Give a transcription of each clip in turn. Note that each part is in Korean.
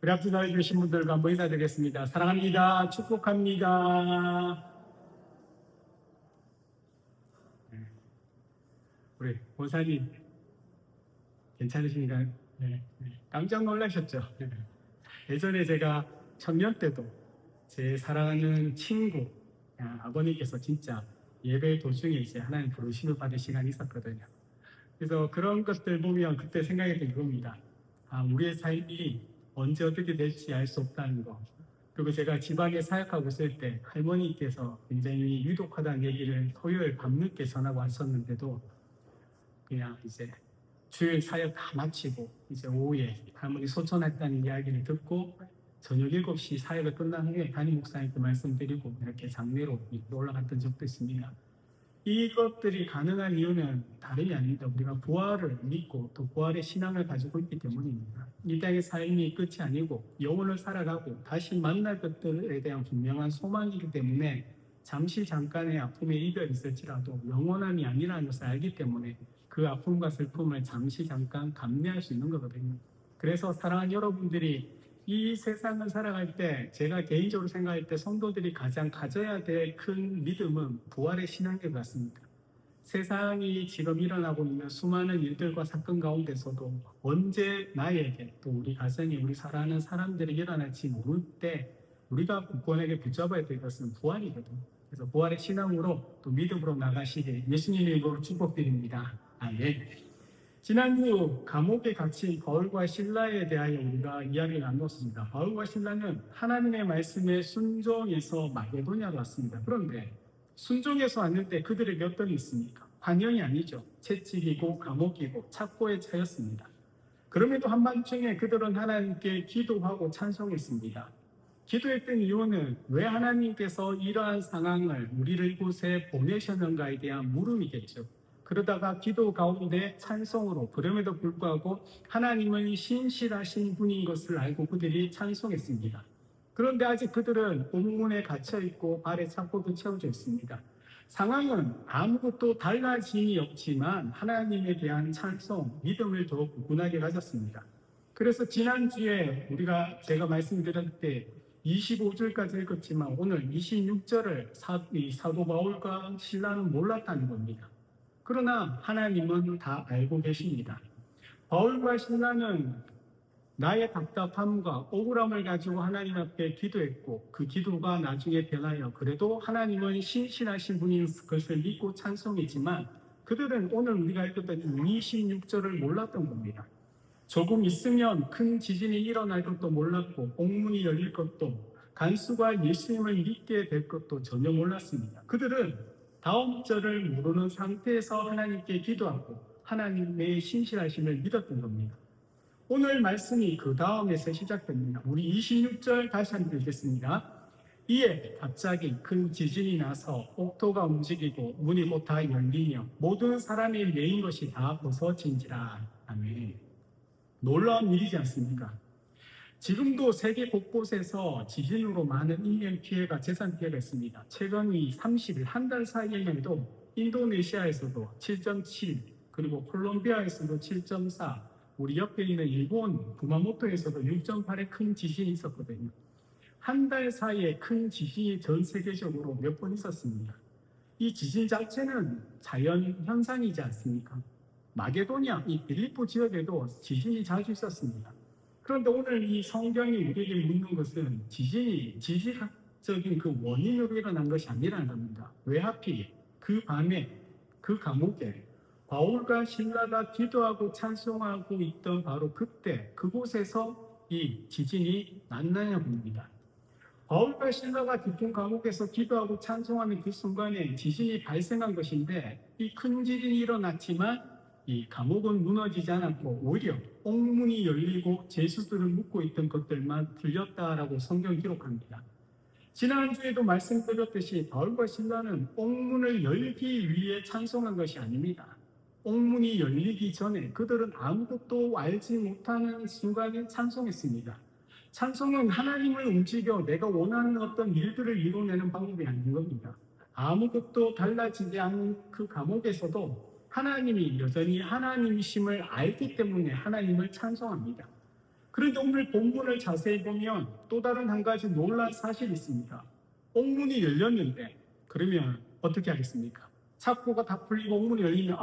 우리 앞서 나와주신 분들과 한번 인사드리겠습니다. 사랑합니다. 축복합니다. 우리 원사님 괜찮으신가요? 네. 깜짝 놀라셨죠? 예전에 제가 청년 때도 제 사랑하는 친구, 아버님께서 진짜 예배 도중에 이제 하나님 부르심을 받을 시간이 있었거든요. 그래서 그런 것들 보면 그때 생각했던 겁니다. 우리의 삶이 언제 어떻게 될지 알 수 없다는 거. 그리고 제가 지방에 사역하고 있을 때 할머니께서 굉장히 유독하다는 얘기를 토요일 밤늦게 전하고 왔었는데도 그냥 이제 주일 사역 다 마치고 이제 오후에 할머니 소천했다는 이야기를 듣고 저녁 7시 사역을 끝난 후에 담임 목사님께 말씀드리고 이렇게 장례로 올라갔던 적도 있습니다. 이것들이 가능한 이유는 다름이 아닙니다. 우리가 부활을 믿고 또 부활의 신앙을 가지고 있기 때문입니다. 이 땅의 삶이 끝이 아니고 영혼을 살아가고 다시 만날 것들에 대한 분명한 소망이기 때문에 잠시 잠깐의 아픔의 이별이 있을지라도 영원함이 아니라는 것을 알기 때문에 그 아픔과 슬픔을 잠시 잠깐 감내할 수 있는 거거든요. 그래서 사랑하는 여러분들이 이 세상을 살아갈 때 제가 개인적으로 생각할 때 성도들이 가장 가져야 될 큰 믿음은 부활의 신앙인 것 같습니다. 세상이 지금 일어나고 있는 수많은 일들과 사건 가운데서도 언제 나에게 또 우리 가정에 우리 사랑하는 사람들이 일어날지 모를 때 우리가 굳건하게 붙잡아야 될 것은 부활이거든요. 그래서 부활의 신앙으로 또 믿음으로 나가시길 예수님의 이름으로 축복드립니다. 아멘. 지난주 감옥에 갇힌 바울과 실라에 대하여 우리가 이야기를 나눴습니다. 바울과 실라는 하나님의 말씀에 순종해서 마게도냐로 왔습니다. 그런데 순종해서 왔는데 그들에게 어떤 일이 있습니까? 환영이 아니죠. 채찍이고 감옥이고 착고에 차였습니다. 그럼에도 한밤중에 그들은 하나님께 기도하고 찬송했습니다. 기도했던 이유는 왜 하나님께서 이러한 상황을 우리를 이곳에 보내셨는가에 대한 물음이겠죠. 그러다가 기도 가운데 찬송으로 그럼에도 불구하고 하나님은 신실하신 분인 것을 알고 그들이 찬송했습니다. 그런데 아직 그들은 옥문에 갇혀있고 발에 착고도 채워져 있습니다. 상황은 아무것도 달라짐이 없지만 하나님에 대한 찬송, 믿음을 더욱 굳건하게 가졌습니다. 그래서 지난주에 제가 말씀드릴 때 25절까지 읽었지만 오늘 26절을 사도 바울과 실라는 몰랐다는 겁니다. 그러나 하나님은 다 알고 계십니다. 바울과 실라는 나의 답답함과 억울함을 가지고 하나님 앞에 기도했고 그 기도가 나중에 변하여 그래도 하나님은 신실하신 분인 것을 믿고 찬송했지만 그들은 오늘 우리가 읽었던 26절을 몰랐던 겁니다. 조금 있으면 큰 지진이 일어날 것도 몰랐고 옥문이 열릴 것도 간수가 예수님을 믿게 될 것도 전혀 몰랐습니다. 그들은 다음 절을 모르는 상태에서 하나님께 기도하고 하나님의 신실하심을 믿었던 겁니다. 오늘 말씀이 그 다음에서 시작됩니다. 우리 26절 다시 한번 읽겠습니다. 이에 갑자기 큰 지진이 나서 옥토가 움직이고 문이 곧 다 열리며 모든 사람이 메인 것이 다 벗어진지라. 아멘. 놀라운 일이지 않습니까? 지금도 세계 곳곳에서 지진으로 많은 인명 피해가, 재산 피해가 있습니다. 최근 이 30일, 한 달 사이에도 인도네시아에서도 7.7, 그리고 콜롬비아에서도 7.4, 우리 옆에 있는 일본 구마모토에서도 6.8의 큰 지진이 있었거든요. 한 달 사이에 큰 지진이 전 세계적으로 몇 번 있었습니다. 이 지진 자체는 자연 현상이지 않습니까? 마게도냐, 이 빌립보 지역에도 지진이 자주 있었습니다. 그런데 오늘 이 성경이 우리에게 묻는 것은 지진이 지질학적인 그 원인으로 일어난 것이 아니라는 겁니다. 왜 하필 그 밤에 그 감옥에 바울과 실라가 기도하고 찬송하고 있던 바로 그때 그곳에서 이 지진이 났느냐 봅니다. 바울과 실라가 깊은 감옥에서 기도하고 찬송하는 그 순간에 지진이 발생한 것인데 이 큰 지진이 일어났지만 이 감옥은 무너지지 않았고 오히려 옥문이 열리고 죄수들을 묶고 있던 것들만 들렸다라고 성경이 기록합니다. 지난주에도 말씀드렸듯이 바울과 실라는 옥문을 열기 위해 찬송한 것이 아닙니다. 옥문이 열리기 전에 그들은 아무것도 알지 못하는 순간에 찬송했습니다. 찬송은 하나님을 움직여 내가 원하는 어떤 일들을 이뤄내는 방법이 아닌 겁니다. 아무것도 달라지지 않는 그 감옥에서도 하나님이 여전히 하나님이심을 알기 때문에 하나님을 찬송합니다. 그런데 오늘 본문을 자세히 보면 또 다른 한 가지 놀라운 사실이 있습니다. 옥문이 열렸는데 그러면 어떻게 하겠습니까? 착고가 다 풀리고 옥문이 열리면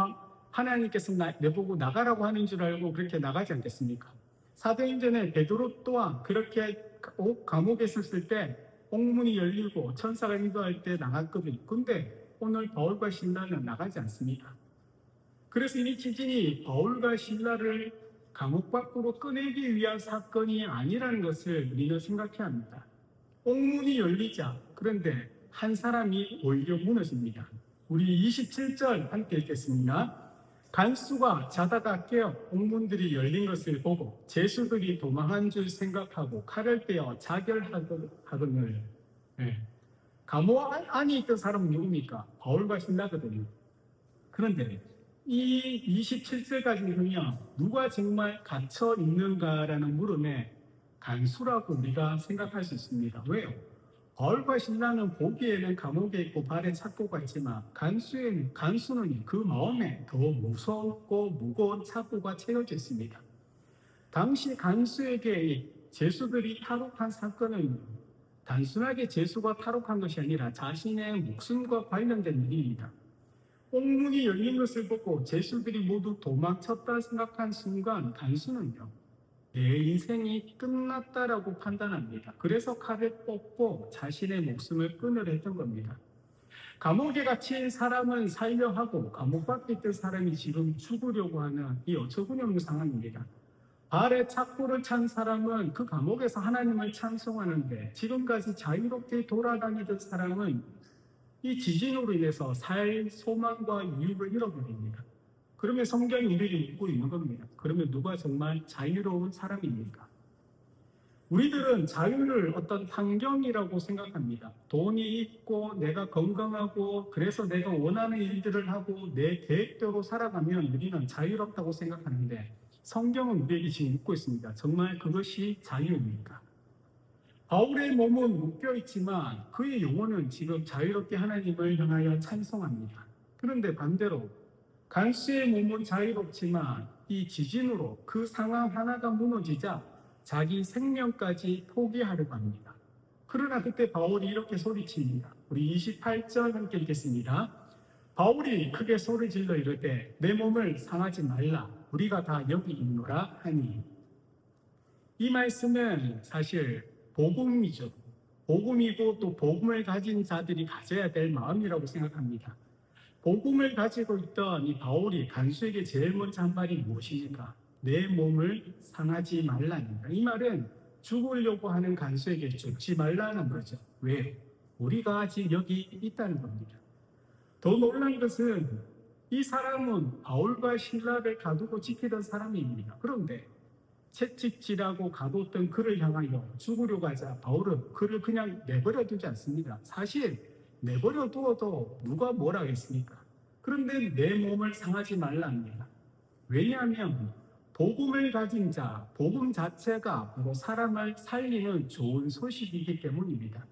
하나님께서 내보고 나가라고 하는 줄 알고 그렇게 나가지 않겠습니까? 사도행전에 베드로 또한 그렇게 감옥에 있었을 때 옥문이 열리고 천사가 인도할 때 나갔거든요. 근데 오늘 바울과 신라는 나가지 않습니다. 그래서 이 지진이 바울과 신라를 감옥 밖으로 꺼내기 위한 사건이 아니라는 것을 우리는 생각해야 합니다. 옥문이 열리자 그런데 한 사람이 오히려 무너집니다. 우리 27절 함께 읽겠습니다. 간수가 자다가 깨어 옥문들이 열린 것을 보고 제수들이 도망한 줄 생각하고 칼을 빼어 자결하거늘. 감옥 안에 있던 사람은 누굽니까? 바울과 신라거든요. 그런데 이 27절까지 보면 누가 정말 갇혀 있는가라는 물음에 간수라고 우리가 생각할 수 있습니다. 왜요? 바울과 신라는 보기에는 감옥에 있고 발에 착고가 있지만 간수는 그 마음에 더 무섭고 무거운 착고가 채워져 있습니다. 당시 간수에게 제수들이 탈옥한 사건은 단순하게 제수가 탈옥한 것이 아니라 자신의 목숨과 관련된 일입니다. 옥문이 열린 것을 보고 제수들이 모두 도망쳤다 생각한 순간 간수는요, 내 인생이 끝났다라고 판단합니다. 그래서 칼을 뽑고 자신의 목숨을 끊으려 했던 겁니다. 감옥에 갇힌 사람은 살려 하고 감옥 밖에 있던 사람이 지금 죽으려고 하는 이 어처구니없는 상황입니다. 발에 착고를 찬 사람은 그 감옥에서 하나님을 찬송하는데 지금까지 자유롭게 돌아다니던 사람은 이 지진으로 인해서 살 소망과 이유를 잃어버립니다. 그러면 성경이 우리에게 묻고 있는 겁니다. 그러면 누가 정말 자유로운 사람입니까? 우리들은 자유를 어떤 환경이라고 생각합니다. 돈이 있고 내가 건강하고 그래서 내가 원하는 일들을 하고 내 계획대로 살아가면 우리는 자유롭다고 생각하는데 성경은 우리에게 지금 묻고 있습니다. 정말 그것이 자유입니까? 바울의 몸은 묶여있지만 그의 영혼은 지금 자유롭게 하나님을 향하여 찬송합니다. 그런데 반대로 간수의 몸은 자유롭지만 이 지진으로 그 상황 하나가 무너지자 자기 생명까지 포기하려고 합니다. 그러나 그때 바울이 이렇게 소리칩니다. 우리 28절 함께 읽겠습니다. 바울이 크게 소리질러 이르되 내 몸을 상하지 말라 우리가 다 여기 있노라 하니. 이 말씀은 사실 복음이죠. 복음이고 또 복음을 가진 자들이 가져야 될 마음이라고 생각합니다. 복음을 가지고 있던 이 바울이 간수에게 제일 먼저 한 말이 무엇입니까? 내 몸을 상하지 말라입니다. 이 말은 죽으려고 하는 간수에게 죽지 말라는 거죠. 왜? 우리가 아직 여기 있다는 겁니다. 더 놀란 것은 이 사람은 바울과 신라를 가두고 지키던 사람입니다. 그런데 채찍질하고 가뒀던 그를 향하여 죽으려고 하자 바울은 그를 그냥 내버려 두지 않습니다. 사실 내버려 두어도 누가 뭘 하겠습니까? 그런데 내 몸을 상하지 말랍니다. 왜냐하면 복음을 가진 자, 복음 자체가 바로 사람을 살리는 좋은 소식이기 때문입니다.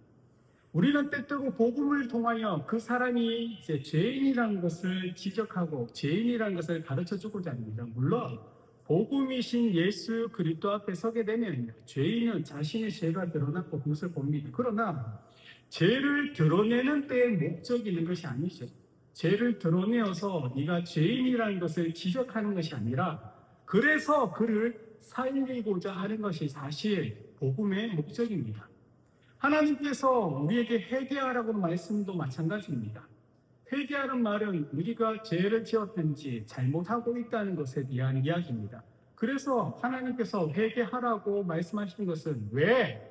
우리는 때때로 복음을 통하여 그 사람이 이제 죄인이라는 것을 지적하고 죄인이라는 것을 가르쳐 주고자 합니다. 물론 복음이신 예수 그리스도 앞에 서게 되면 죄인은 자신의 죄가 드러났고 그것을 봅니다. 그러나 죄를 드러내는 때에 목적이 있는 것이 아니죠. 죄를 드러내어서 네가 죄인이라는 것을 지적하는 것이 아니라 그래서 그를 살리고자 하는 것이 사실 복음의 목적입니다. 하나님께서 우리에게 회개하라고 말씀도 마찬가지입니다. 회개하는 말은 우리가 죄를 지었든지 잘못하고 있다는 것에 대한 이야기입니다. 그래서 하나님께서 회개하라고 말씀하시는 것은 왜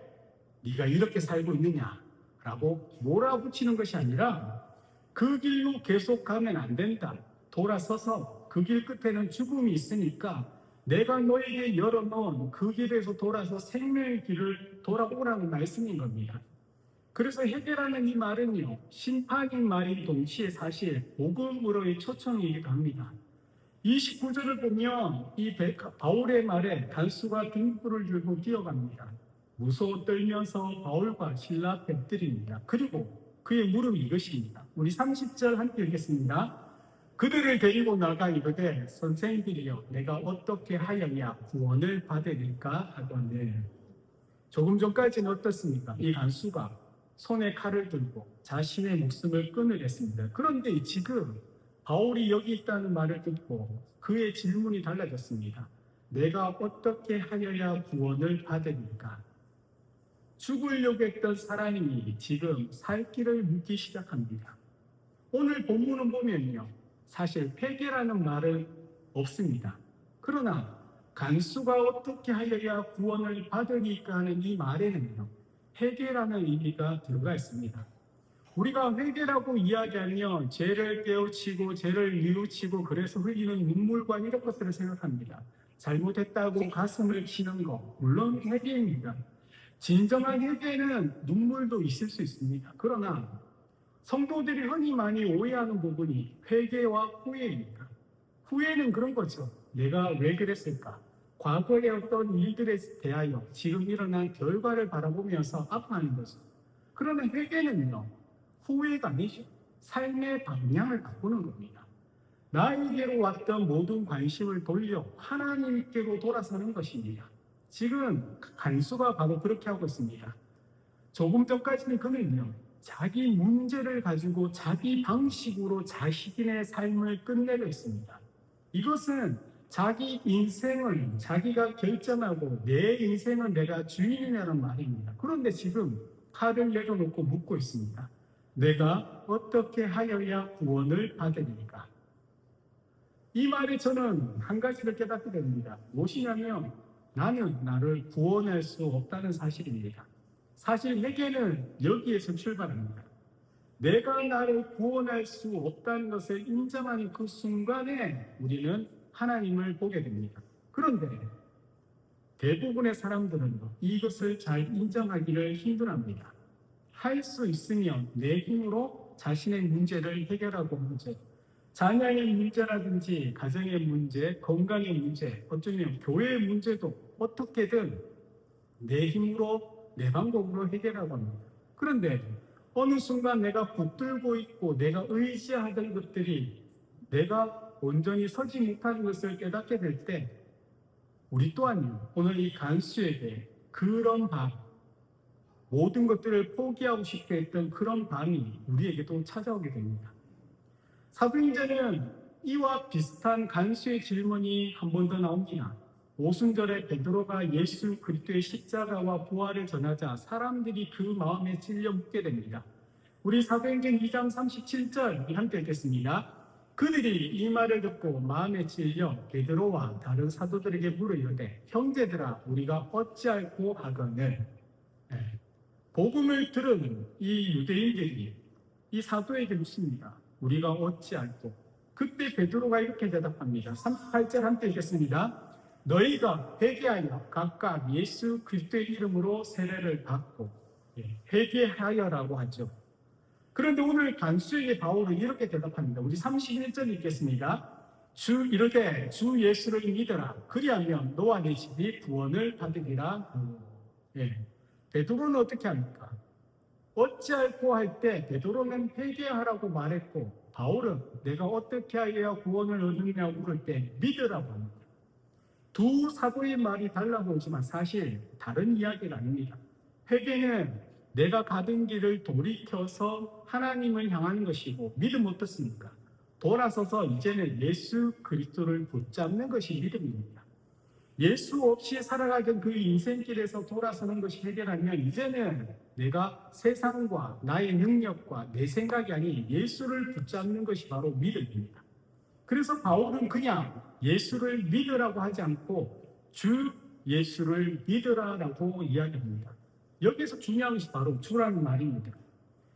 네가 이렇게 살고 있느냐라고 몰아붙이는 것이 아니라 그 길로 계속 가면 안 된다. 돌아서서 그 길 끝에는 죽음이 있으니까 내가 너에게 열어놓은 그 길에서 돌아서 생명의 길을 돌아오라는 말씀인 겁니다. 그래서 회개라는 이 말은요, 심판인 말인 동시에 사실 복음으로의 초청이기도 합니다. 29절을 보면 이 바울의 말에 간수가 등불을 들고 뛰어갑니다. 무서워 떨면서 바울과 신라 앞에 엎드립니다. 그리고 그의 물음이 이것입니다. 우리 30절 함께 읽겠습니다. 그들을 데리고 나가 이르되 선생들이여 내가 어떻게 하여야 구원을 받으리까 하거늘. 조금 전까지는 어떻습니까? 이 간수가 손에 칼을 들고 자신의 목숨을 끊으렸습니다. 그런데 지금 바울이 여기 있다는 말을 듣고 그의 질문이 달라졌습니다. 내가 어떻게 하여야 구원을 받으리까? 죽으려고 했던 사람이 지금 살 길을 묻기 시작합니다. 오늘 본문을 보면요, 사실 회개라는 말은 없습니다. 그러나 간수가 어떻게 하여야 구원을 받으리까 하는 이 말에는요, 회개라는 의미가 들어가 있습니다. 우리가 회개라고 이야기하면 죄를 깨우치고 죄를 뉘우치고 그래서 흘리는 눈물과 이런 것들을 생각합니다. 잘못했다고 가슴을 치는 것, 물론 회개입니다. 진정한 회개는 눈물도 있을 수 있습니다. 그러나 성도들이 흔히 많이 오해하는 부분이 회개와 후회입니다. 후회는 그런 거죠. 내가 왜 그랬을까? 과거의 어떤 일들에 대하여 지금 일어난 결과를 바라보면서 아파하는 거죠. 그러나 회개는요, 후회가 아니죠. 삶의 방향을 바꾸는 겁니다. 나에게로 왔던 모든 관심을 돌려 하나님께로 돌아서는 것입니다. 지금 간수가 바로 그렇게 하고 있습니다. 조금 전까지는 그는요, 자기 문제를 가지고 자기 방식으로 자신의 삶을 끝내려 했습니다. 이것은 자기 인생을 자기가 결정하고 내 인생은 내가 주인이라는 말입니다. 그런데 지금 칼을 내려놓고 묻고 있습니다. 내가 어떻게 하여야 구원을 받으리까? 이 말에 저는 한 가지를 깨닫게 됩니다. 무엇이냐면 나는 나를 구원할 수 없다는 사실입니다. 사실 회개는 여기에서 출발합니다. 내가 나를 구원할 수 없다는 것을 인정하는 그 순간에 우리는 하나님을 보게 됩니다. 그런데 대부분의 사람들은 이것을 잘 인정하기를 힘들어합니다. 할 수 있으면 내 힘으로 자신의 문제를 해결하고 문제, 자녀의 문제라든지 가정의 문제, 건강의 문제, 어쩌면 교회의 문제도 어떻게든 내 힘으로 내 방법으로 해결하고 합니다. 그런데 어느 순간 내가 붙들고 있고 내가 의지하던 것들이 내가 온전히 서지 못하는 것을 깨닫게 될 때 우리 또한요, 오늘 이 간수에게 그런 밤, 모든 것들을 포기하고 싶게 했던 그런 밤이 우리에게도 찾아오게 됩니다. 사도행전은 이와 비슷한 간수의 질문이 한 번 더 나옵니다. 오순절에 베드로가 예수 그리스도의 십자가와 부활을 전하자 사람들이 그 마음에 찔려 묻게 됩니다. 우리 사도행전 2장 37절 함께 읽겠습니다. 그들이 이 말을 듣고 마음에 찔려 베드로와 다른 사도들에게 물어 이르되 형제들아 우리가 어찌할꼬 하거늘. 복음을 들은 이 유대인들이 이 사도에게 묻습니다. 우리가 어찌할꼬. 그때 베드로가 이렇게 대답합니다. 38절 함께 읽겠습니다. 너희가 회개하여 각각 예수 그리스도의 이름으로 세례를 받고, 회개하여라고 하죠. 그런데 오늘 간수에게 바울은 이렇게 대답합니다. 우리 31절 읽겠습니다. 이르되 주 예수를 믿어라. 그리하면 너와 네 집이 구원을 받으리라. 베드로는 어떻게 합니까? 어찌할꼬 할 때 베드로는 회개하라고 말했고 바울은 내가 어떻게 하여야 구원을 얻느냐고 그럴 때 믿으라고 합니다. 두 사도의 말이 달라 보이지만 사실 다른 이야기가 아닙니다. 회개는 내가 가던 길을 돌이켜서 하나님을 향하는 것이고 믿음 어떻습니까? 돌아서서 이제는 예수 그리스도를 붙잡는 것이 믿음입니다. 예수 없이 살아가던 그 인생길에서 돌아서는 것이 회개라면 이제는 내가 세상과 나의 능력과 내 생각이 아닌 예수를 붙잡는 것이 바로 믿음입니다. 그래서 바울은 그냥 예수를 믿으라고 하지 않고 주 예수를 믿으라라고 이야기합니다. 여기서 중요한 것이 바로 주라는 말입니다.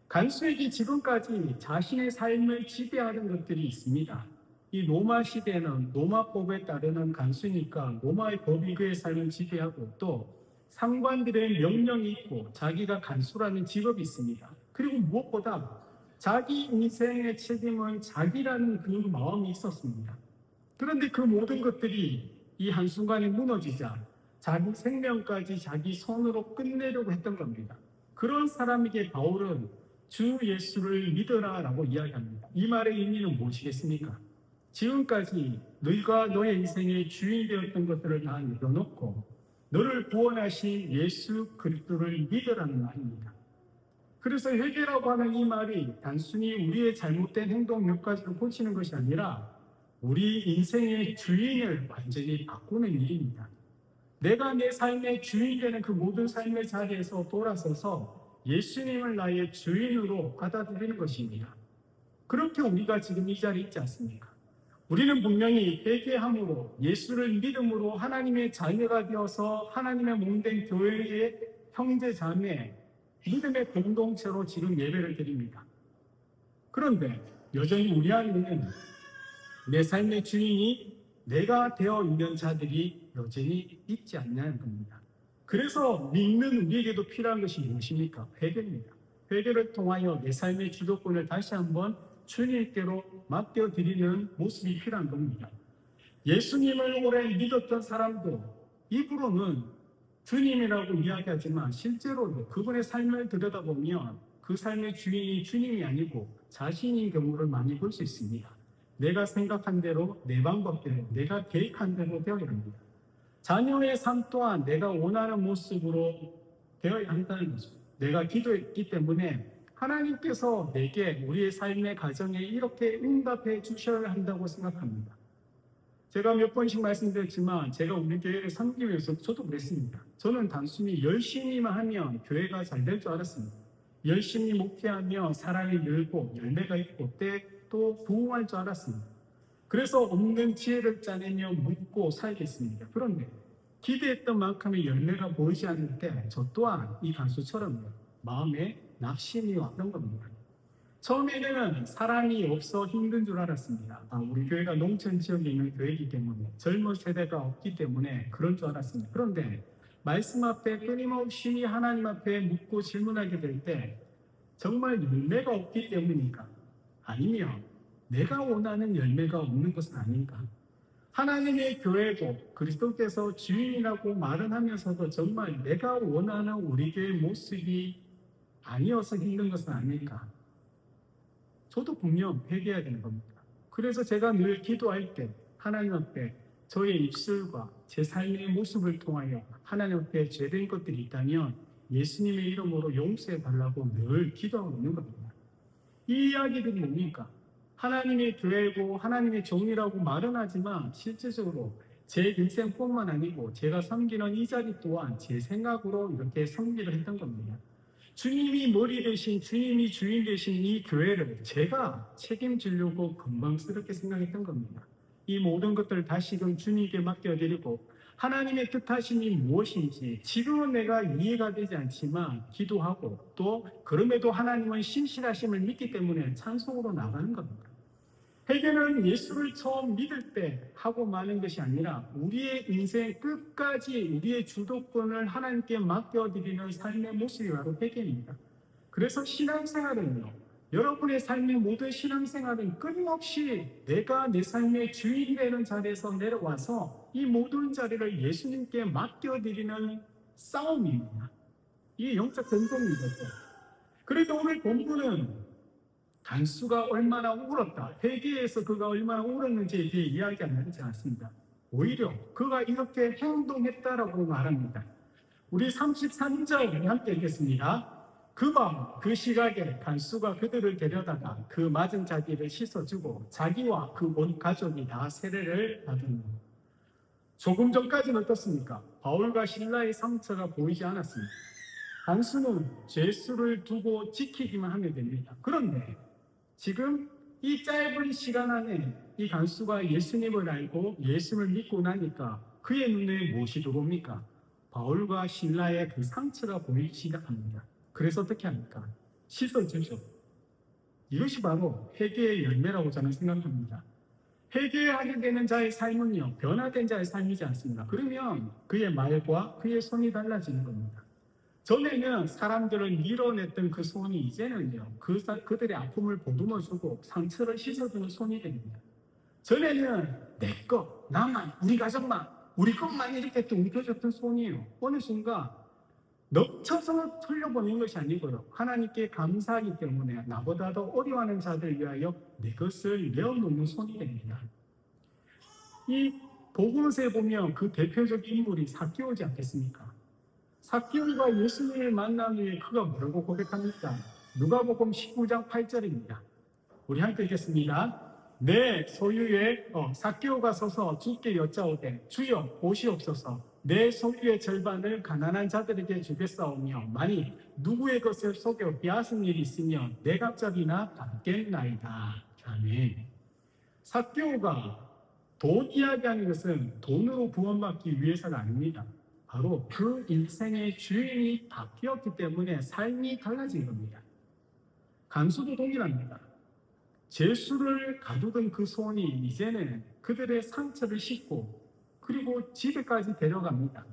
간수에게 지금까지 자신의 삶을 지배하는 것들이 있습니다. 이 로마 시대는 로마법에 따르는 간수니까 로마의 법이 그의 삶을 지배하고 또 상관들의 명령이 있고 자기가 간수라는 직업이 있습니다. 그리고 무엇보다 자기 인생의 책임은 자기라는 그 마음이 있었습니다. 그런데 그 모든 것들이 이 한순간에 무너지자 자기 생명까지 자기 손으로 끝내려고 했던 겁니다. 그런 사람에게 바울은 주 예수를 믿어라 라고 이야기합니다. 이 말의 의미는 무엇이겠습니까? 지금까지 너희가 너의 인생의 주인 되었던 것들을 다 내려놓고 너를 구원하신 예수 그리스도를 믿으라는 말입니다. 그래서 회개라고 하는 이 말이 단순히 우리의 잘못된 행동 몇 가지를 고치는 것이 아니라 우리 인생의 주인을 완전히 바꾸는 일입니다. 내가 내 삶의 주인 되는 그 모든 삶의 자리에서 돌아서서 예수님을 나의 주인으로 받아들이는 것입니다. 그렇게 우리가 지금 이 자리에 있지 않습니까? 우리는 분명히 회개함으로 예수를 믿음으로 하나님의 자녀가 되어서 하나님의 몸된 교회의 형제 자매 믿음의 공동체로 지금 예배를 드립니다. 그런데 여전히 우리 안에는 내 삶의 주인이 내가 되어 있는 자들이 여전히 있지 않냐는 겁니다. 그래서 믿는 우리에게도 필요한 것이 무엇입니까? 회개입니다. 회개를 통하여 내 삶의 주도권을 다시 한번 주님께로 맡겨드리는 모습이 필요한 겁니다. 예수님을 오래 믿었던 사람도 입으로는 주님이라고 이야기하지만 실제로 그분의 삶을 들여다보면 그 삶의 주인이 주님이 아니고 자신인 경우를 많이 볼 수 있습니다. 내가 생각한 대로, 내 방법대로, 내가 계획한 대로 되어야 합니다. 자녀의 삶 또한 내가 원하는 모습으로 되어야 한다는 거죠. 내가 기도했기 때문에 하나님께서 내게 우리의 삶의 가정에 이렇게 응답해 주셔야 한다고 생각합니다. 제가 몇 번씩 말씀드렸지만 제가 우리 교회를 섬기면서 저도 그랬습니다. 저는 단순히 열심히만 하면 교회가 잘 될 줄 알았습니다. 열심히 목회하며 사람이 늘고 열매가 있고 또 부흥할 줄 알았습니다. 그래서 없는 지혜를 짜내며 묻고 살겠습니다. 그런데 기대했던 만큼의 열매가 보이지 않을 때 저 또한 이 간수처럼 마음에 낙심이 왔던 겁니다. 처음에는 사람이 없어 힘든 줄 알았습니다. 우리 교회가 농촌 지역에 있는 교회이기 때문에 젊은 세대가 없기 때문에 그런 줄 알았습니다. 그런데 말씀 앞에 끊임없이 하나님 앞에 묻고 질문하게 될 때 정말 열매가 없기 때문인가? 아니면 내가 원하는 열매가 없는 것은 아닌가? 하나님의 교회도 그리스도께서 주인이라고 말은 하면서도 정말 내가 원하는 우리 교회의 모습이 아니어서 힘든 것은 아닐까? 저도 분명 회개해야 되는 겁니다. 그래서 제가 늘 기도할 때 하나님 앞에 저의 입술과 제 삶의 모습을 통하여 하나님 앞에 죄된 것들이 있다면 예수님의 이름으로 용서해 달라고 늘 기도하고 있는 겁니다. 이 이야기들이 뭡니까? 하나님의 교회고 하나님의 종이라고 말은 하지만 실제적으로 제 인생뿐만 아니고 제가 섬기는 이 자리 또한 제 생각으로 이렇게 섬기를 했던 겁니다. 주님이 머리 되신, 주님이 주인 되신 이 교회를 제가 책임지려고 금방스럽게 생각했던 겁니다. 이 모든 것들을 다시금 주님께 맡겨드리고 하나님의 뜻하심이 무엇인지 지금은 내가 이해가 되지 않지만 기도하고 또 그럼에도 하나님은 신실하심을 믿기 때문에 찬송으로 나가는 겁니다. 회개는 예수를 처음 믿을 때 하고 마는 것이 아니라 우리의 인생 끝까지 우리의 주도권을 하나님께 맡겨드리는 삶의 모습이 바로 회개입니다. 그래서 신앙생활은요, 여러분의 삶의 모든 신앙생활은 끊임없이 내가 내 삶의 주인이 되는 자리에서 내려와서 이 모든 자리를 예수님께 맡겨드리는 싸움입니다. 이게 영적 전쟁인 거죠. 그래도 오늘 본문은 간수가 얼마나 울었다, 회개에서 그가 얼마나 울었는지에 대해 이야기가 나지 않습니다. 오히려 그가 이렇게 행동했다라고 말합니다. 우리 33절 함께 읽겠습니다. 그 밤 그 시각에 간수가 그들을 데려다가 그 맞은 자기를 씻어주고 자기와 그 온 가족이 다 세례를 받은. 조금 전까지는 어떻습니까? 바울과 실라의 상처가 보이지 않았습니다. 간수는 죄수를 두고 지키기만 하면 됩니다. 그런데 지금 이 짧은 시간 안에 이 간수가 예수님을 알고 예수를 믿고 나니까 그의 눈에 무엇이 들어옵니까? 바울과 실라의 그 상처가 보이기 시작합니다. 그래서 어떻게 합니까? 씻어주죠. 이것이 바로 회개의 열매라고 저는 생각합니다. 회개하게 되는 자의 삶은요, 변화된 자의 삶이지 않습니다. 그러면 그의 말과 그의 손이 달라지는 겁니다. 전에는 사람들을 밀어냈던 그 손이 이제는요, 그들의 아픔을 보듬어주고 상처를 씻어주는 손이 됩니다. 전에는 내 것, 나만, 우리 가족만, 우리 것만 이렇게 또 움켜졌던 손이에요. 어느 순간 넘쳐서 털려보는 것이 아니고요, 하나님께 감사하기 때문에 나보다 더 어려워하는 자들 위하여 내 것을 내어놓는 손이 됩니다. 이 복음서에 보면 그 대표적인 인물이 삭개오지 않겠습니까? 삭개오가 예수님을 만난 후에 그가 뭐라고 고백합니까? 누가복음 19장 8절입니다. 우리 함께 읽겠습니다. 내 소유의 삭개오가 서서 주께 여짜오되 주여 보시옵소서 내 소유의 절반을 가난한 자들에게 주겠사오며 만일 누구의 것을 속여 빼앗은 일이 있으면 내 갑절이나 갚겠나이다. 아멘. 삭개오가 돈 이야기하는 것은 돈으로 구원받기 위해서가 아닙니다. 바로 그 인생의 주인이 바뀌었기 때문에 삶이 달라진 겁니다. 간수도 동일합니다. 죄수를 가두던 그 손이 이제는 그들의 상처를 씻고 그리고 집에까지 데려갑니다.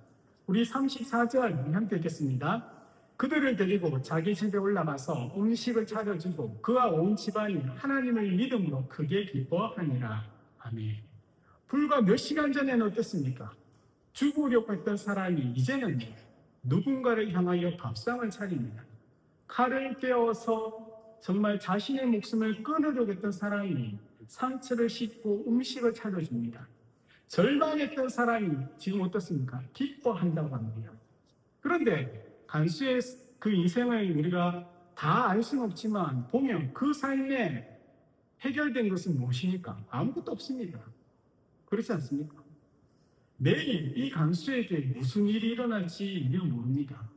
우리 34절 함께 읽겠습니다. 그들을 데리고 자기 집에 올라가서 음식을 차려주고 그와 온 집안이 하나님을 믿음으로 크게 기뻐하니라. 아멘. 불과 몇 시간 전에는 어땠습니까? 죽으려고 했던 사람이 이제는 누군가를 향하여 밥상을 차립니다. 칼을 떼어서 정말 자신의 목숨을 끊으려고 했던 사람이 상처를 씻고 음식을 차려줍니다. 절망했던 사람이 지금 어떻습니까? 기뻐한다고 합니다. 그런데 간수의 그 인생을 우리가 다 알 수는 없지만 보면 그 삶에 해결된 것은 무엇입니까? 아무것도 없습니다. 그렇지 않습니까? 내일 이 간수에게 무슨 일이 일어날지 우리는 모릅니다.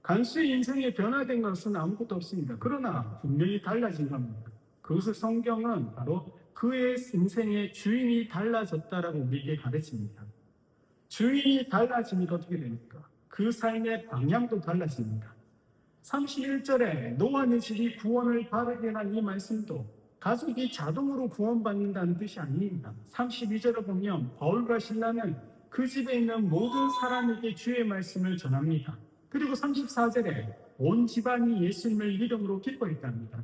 간수의 인생에 변화된 것은 아무것도 없습니다. 그러나 분명히 달라진 겁니다. 그것을 성경은 바로 그의 인생의 주인이 달라졌다라고 우리에게 가르칩니다. 주인이 달라지니까 어떻게 됩니까? 그 삶의 방향도 달라집니다. 31절에 노아의 집이 구원을 받게 한 이 말씀도 가족이 자동으로 구원받는다는 뜻이 아닙니다. 32절에 보면 바울과 실라는 그 집에 있는 모든 사람에게 주의 말씀을 전합니다. 그리고 34절에 온 집안이 예수님을 믿음으로 기뻐했답니다.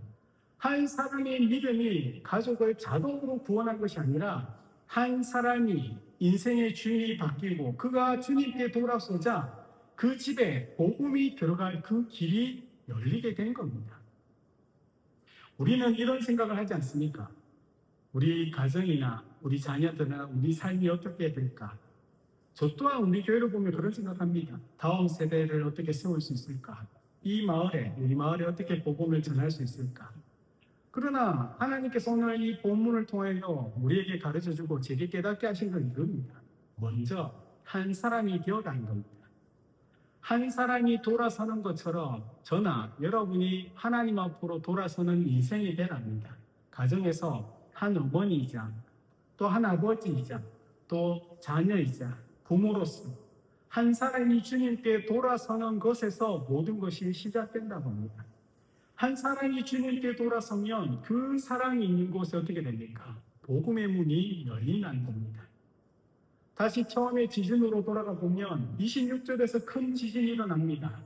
한 사람의 믿음이 가족을 자동으로 구원한 것이 아니라 한 사람이 인생의 주인이 바뀌고 그가 주님께 돌아서자 그 집에 복음이 들어갈 그 길이 열리게 된 겁니다. 우리는 이런 생각을 하지 않습니까? 우리 가정이나 우리 자녀들이나 우리 삶이 어떻게 될까? 저 또한 우리 교회를 보면 그런 생각합니다. 다음 세대를 어떻게 세울 수 있을까? 이 마을에, 우리 마을에 어떻게 복음을 전할 수 있을까? 그러나 하나님께서 오늘 이 본문을 통해서 우리에게 가르쳐주고 제게 깨닫게 하신 건 이겁니다. 먼저 한 사람이 되어가는 겁니다. 한 사람이 돌아서는 것처럼 저나 여러분이 하나님 앞으로 돌아서는 인생이 되랍니다. 가정에서 한 어머니이자 또 한 아버지이자 또 자녀이자 부모로서 한 사람이 주님께 돌아서는 것에서 모든 것이 시작된다고 합니다. 한 사람이 주님께 돌아서면 그 사랑이 있는 곳에 어떻게 됩니까? 복음의 문이 열린다는 겁니다. 다시 처음에 지진으로 돌아가 보면 26절에서 큰 지진이 일어납니다.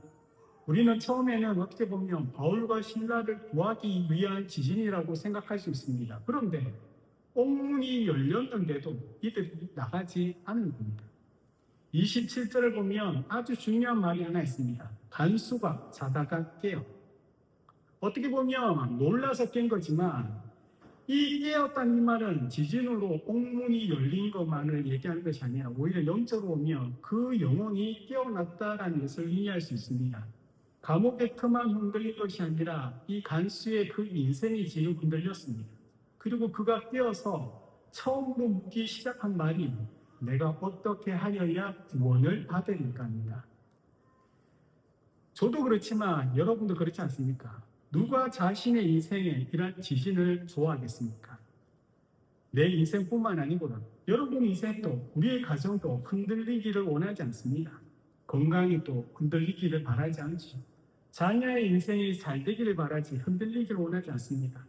우리는 처음에는 어떻게 보면 바울과 신라를 구하기 위한 지진이라고 생각할 수 있습니다. 그런데 옥문이 열렸는데도 이들이 나가지 않은 겁니다. 27절을 보면 아주 중요한 말이 하나 있습니다. 간수가 자다가 깨어. 어떻게 보면 놀라서 깬 거지만 이 깨었다는 이 말은 지진으로 옥문이 열린 것만을 얘기하는 것이 아니라 오히려 영적으로 보면 그 영혼이 깨어났다라는 것을 의미할 수 있습니다. 감옥의 터만 흔들린 것이 아니라 이 간수의 그 인생이 지금 흔들렸습니다. 그리고 그가 깨어서 처음으로 묻기 시작한 말이 내가 어떻게 하여야 구원을 받으니까입니다. 저도 그렇지만 여러분도 그렇지 않습니까? 누가 자신의 인생에 이런 지진을 좋아하겠습니까? 내 인생뿐만 아니고 여러분 인생도 우리의 가정도 흔들리기를 원하지 않습니다. 건강이 또 흔들리기를 바라지 않죠. 자녀의 인생이 잘 되기를 바라지 흔들리기를 원하지 않습니다.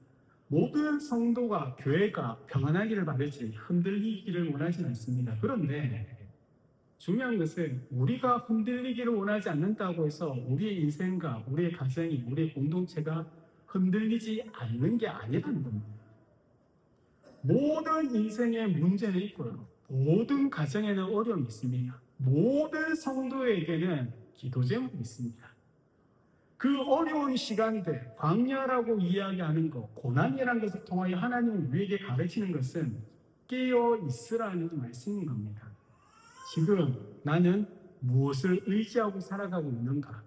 모든 성도가 교회가 평안하기를 바라지 흔들리기를 원하지 않습니다. 그런데 중요한 것은 우리가 흔들리기를 원하지 않는다고 해서 우리의 인생과 우리의 가정이 우리의 공동체가 흔들리지 않는 게 아니라는 겁니다. 모든 인생에 문제는 있고요. 모든 가정에는 어려움이 있습니다. 모든 성도에게는 기도 제목이 있습니다. 그 어려운 시간들, 광야라고 이야기하는 것, 고난이라는 것을 통하여 하나님은 우리에게 가르치는 것은 깨어 있으라는 말씀인 겁니다. 지금 나는 무엇을 의지하고 살아가고 있는가?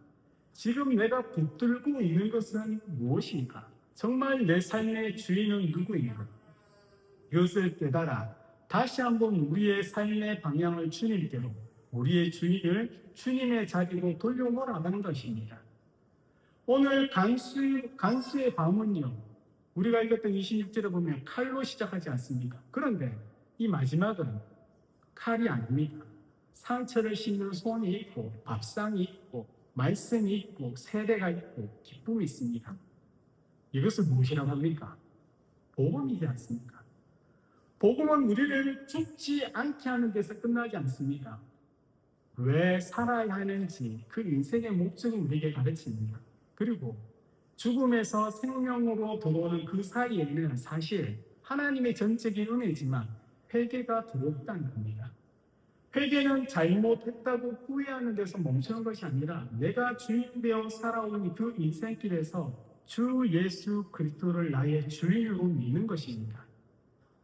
지금 내가 붙들고 있는 것은 무엇인가? 정말 내 삶의 주인은 누구인가? 이것을 깨달아 다시 한번 우리의 삶의 방향을 주님께로, 우리의 주인을 주님의 자리로 돌려몰아가는 것입니다. 오늘 간수의 밤은요, 우리가 읽었던 26절에 보면 칼로 시작하지 않습니까? 그런데 이 마지막은 칼이 아닙니다. 상처를 씻는 손이 있고, 밥상이 있고, 말씀이 있고, 세례가 있고, 기쁨이 있습니다. 이것을 무엇이라고 합니까? 복음이지 않습니까? 복음은 우리를 죽지 않게 하는 데서 끝나지 않습니다. 왜 살아야 하는지 그 인생의 목적을 우리에게 가르칩니다. 그리고 죽음에서 생명으로 돌아오는 그 사이에는 사실 하나님의 전적인 은혜지만 회개가 들어있다는 겁니다. 회개는 잘못했다고 후회하는 데서 멈추는 것이 아니라 내가 주인 되어 살아온 그 인생길에서 주 예수 그리스도를 나의 주인으로 믿는 것입니다.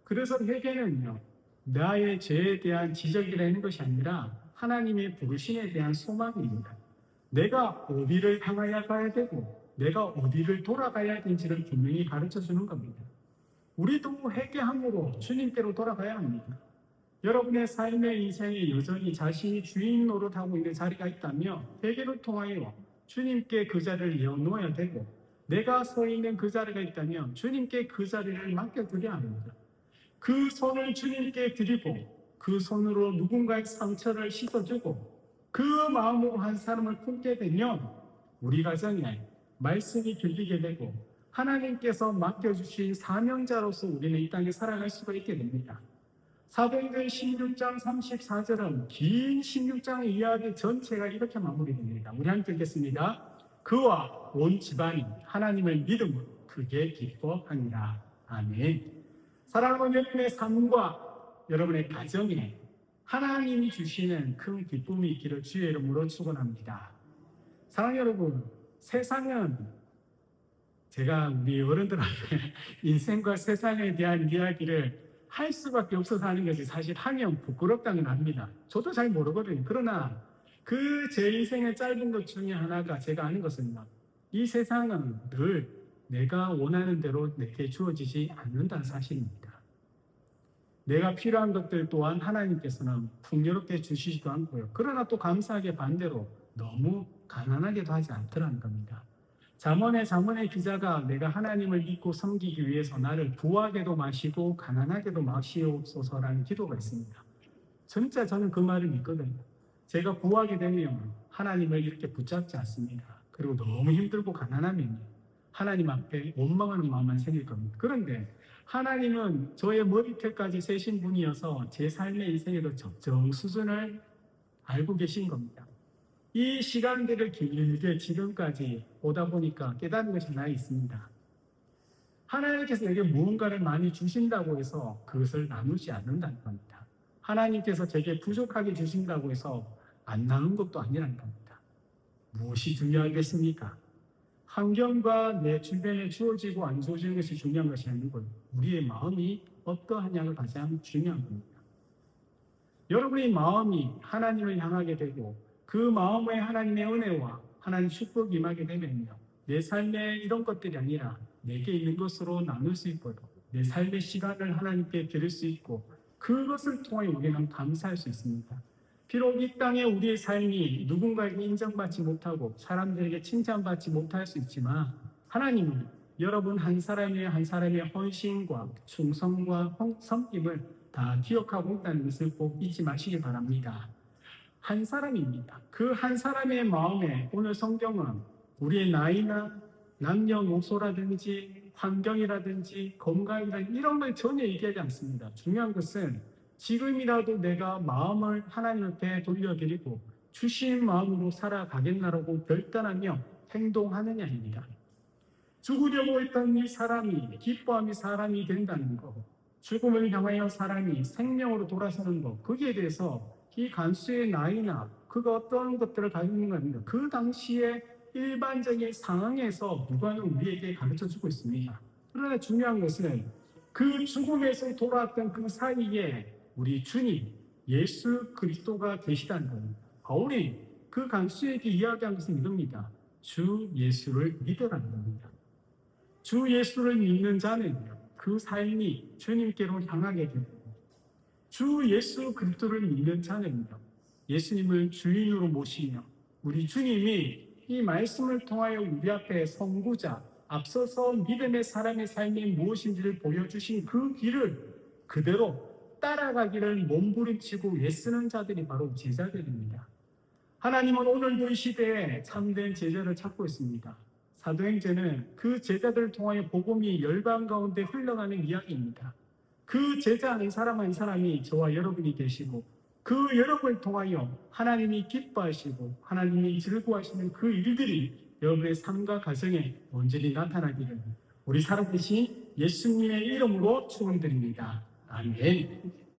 그래서 회개는요, 나의 죄에 대한 지적이라는 것이 아니라 하나님의 부르심에 대한 소망입니다. 내가 어디를 향하여 가야 되고 내가 어디를 돌아가야 되는지를 분명히 가르쳐주는 겁니다. 우리도 회개함으로 주님께로 돌아가야 합니다. 여러분의 삶의 인생에 여전히 자신이 주인 노릇하고 있는 자리가 있다면 회개를 통하여 주님께 그 자리를 내어놓아야 되고, 내가 서 있는 그 자리가 있다면 주님께 그 자리를 맡겨드려야 합니다. 그 손을 주님께 드리고 그 손으로 누군가의 상처를 씻어주고 그 마음으로 한 사람을 품게 되면 우리 가정에 말씀이 들리게 되고 하나님께서 맡겨주신 사명자로서 우리는 이 땅에 살아갈 수가 있게 됩니다. 사도행전 16장 34절은 긴 16장의 이야기 전체가 이렇게 마무리됩니다. 우리 함께 읽겠습니다. 그와 온 집안이 하나님을 믿음으로 크게 기뻐하니라. 아멘. 사랑하는 여러분의 삶과 여러분의 가정에 하나님이 주시는 큰 기쁨이 있기를 주의 이름으로 축원합니다. 사랑하는 여러분, 세상은 제가 우리 어른들한테 인생과 세상에 대한 이야기를 할 수밖에 없어서 하는 것이 사실 하면 부끄럽다는 압니다. 저도 잘 모르거든요. 그러나 그 제 인생의 짧은 것 중에 하나가 제가 아는 것은 이 세상은 늘 내가 원하는 대로 내게 주어지지 않는다는 사실입니다. 내가 필요한 것들 또한 하나님께서는 풍요롭게 주시지도 않고요. 그러나 또 감사하게 반대로 너무 가난하게도 하지 않더라는 겁니다. 잠언의 기자가 내가 하나님을 믿고 섬기기 위해서 나를 부하게도 마시고 가난하게도 마시옵소서라는 기도가 있습니다. 진짜 저는 그 말을 믿거든요. 제가 부하게 되면 하나님을 이렇게 붙잡지 않습니다. 그리고 너무 힘들고 가난하면 하나님 앞에 원망하는 마음만 생길 겁니다. 그런데 하나님은 저의 머리털까지 세신 분이어서 제 삶의 인생에도 적정 수준을 알고 계신 겁니다. 이 시간들을 길게 지금까지 오다 보니까 깨닫는 것이 하나 있습니다. 하나님께서 내게 무언가를 많이 주신다고 해서 그것을 나누지 않는다는 겁니다. 하나님께서 제게 부족하게 주신다고 해서 안 나눈 것도 아니라는 겁니다. 무엇이 중요하겠습니까? 환경과 내 주변에 주어지고 안 주어지는 것이 중요한 것이 아니고 우리의 마음이 어떠하냐가 가장 중요한 겁니다. 여러분의 마음이 하나님을 향하게 되고 그 마음에 하나님의 은혜와 하나님의 축복이 임하게 되면요, 내 삶에 이런 것들이 아니라 내게 있는 것으로 나눌 수 있고 내 삶의 시간을 하나님께 드릴 수 있고 그것을 통해 우리는 감사할 수 있습니다. 비록 이 땅에 우리의 삶이 누군가에게 인정받지 못하고 사람들에게 칭찬받지 못할 수 있지만 하나님은 여러분 한 사람의 헌신과 충성과 섬김을 다 기억하고 있다는 것을 꼭 잊지 마시기 바랍니다. 한 사람입니다. 그 한 사람의 마음에 오늘 성경은 우리의 나이나 남녀노소라든지 환경이라든지 건강이라든지 이런 걸 전혀 얘기하지 않습니다. 중요한 것은 지금이라도 내가 마음을 하나님 앞에 돌려드리고 주신 마음으로 살아가겠나라고 결단하며 행동하느냐입니다. 죽으려고 했던 이 사람이 기뻐함이 사람이 된다는 것, 죽음을 향하여 사람이 생명으로 돌아서는 것, 거기에 대해서 이 간수의 나이나 그가 어떤 것들을 가지고 있는 겁니다. 그 당시에 일반적인 상황에서 누가는 우리에게 가르쳐주고 있습니다. 그러나 중요한 것은 그 죽음에서 돌아왔던 그 사이에 우리 주님 예수 그리스도가 계시다는 겁니다. 바울이 그 간수에게 이야기한 것은 이겁니다. 주 예수를 믿으라는 겁니다. 주 예수를 믿는 자는요, 그 삶이 주님께로 향하게 됩니다. 주 예수 그리스도를 믿는 자는요, 예수님을 주인으로 모시며 우리 주님이 이 말씀을 통하여 우리 앞에 선구자, 앞서서 믿음의 사람의 삶이 무엇인지를 보여주신 그 길을 그대로 따라가기를 몸부림치고 애쓰는 자들이 바로 제자들입니다. 하나님은 오늘도 이 시대에 참된 제자를 찾고 있습니다. 사도행전은 그 제자들을 통하여 복음이 열방 가운데 흘러가는 이야기입니다. 그 제자 한 사람이 저와 여러분이 되시고 그 여러분을 통하여 하나님이 기뻐하시고 하나님이 즐거워하시는 그 일들이 여러분의 삶과 가정에 온전히 나타나기를 우리 살아계신 예수님의 이름으로 축원드립니다. 아멘.